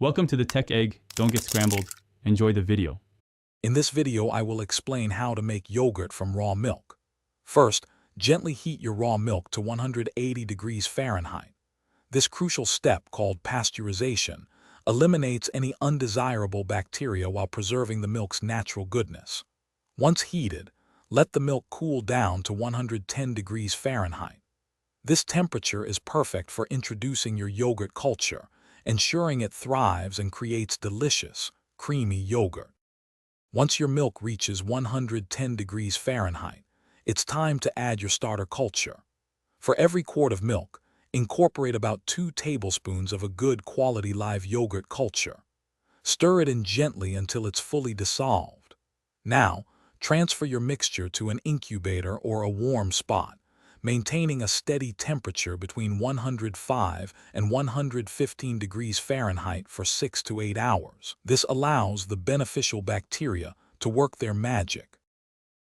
Welcome to the Tech Egg. Don't get scrambled. Enjoy the video. In this video, I will explain how to make yogurt from raw milk. First, gently heat your raw milk to 180 degrees Fahrenheit. This crucial step, called pasteurization, eliminates any undesirable bacteria while preserving the milk's natural goodness. Once heated, let the milk cool down to 110 degrees Fahrenheit. This temperature is perfect for introducing your yogurt culture, ensuring it thrives and creates delicious, creamy yogurt. Once your milk reaches 110 degrees Fahrenheit, it's time to add your starter culture. For every quart of milk, incorporate about 2 tablespoons of a good quality live yogurt culture. Stir it in gently until it's fully dissolved. Now, transfer your mixture to an incubator or a warm spot, maintaining a steady temperature between 105 and 115 degrees Fahrenheit for 6 to 8 hours. This allows the beneficial bacteria to work their magic.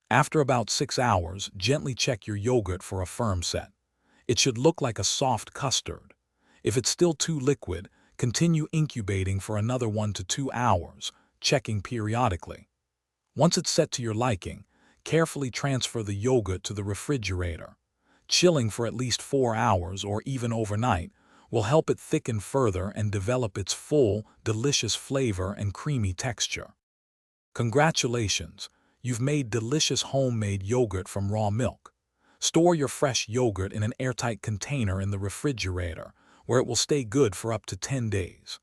After about 6 hours, gently check your yogurt for a firm set. It should look like a soft custard. If it's still too liquid, continue incubating for another 1 to 2 hours, checking periodically. Once it's set to your liking, carefully transfer the yogurt to the refrigerator. Chilling for at least 4 hours or even overnight will help it thicken further and develop its full, delicious flavor and creamy texture. Congratulations! You've made delicious homemade yogurt from raw milk. Store your fresh yogurt in an airtight container in the refrigerator, where it will stay good for up to 10 days.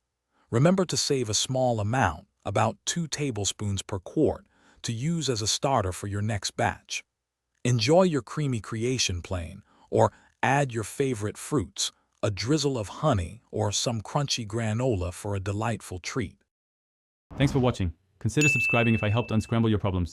Remember to save a small amount, about 2 tablespoons per quart, to use as a starter for your next batch. Enjoy your creamy creation plain, or add your favorite fruits, a drizzle of honey, or some crunchy granola for a delightful treat. Thanks for watching. Consider subscribing if I helped unscramble your problems.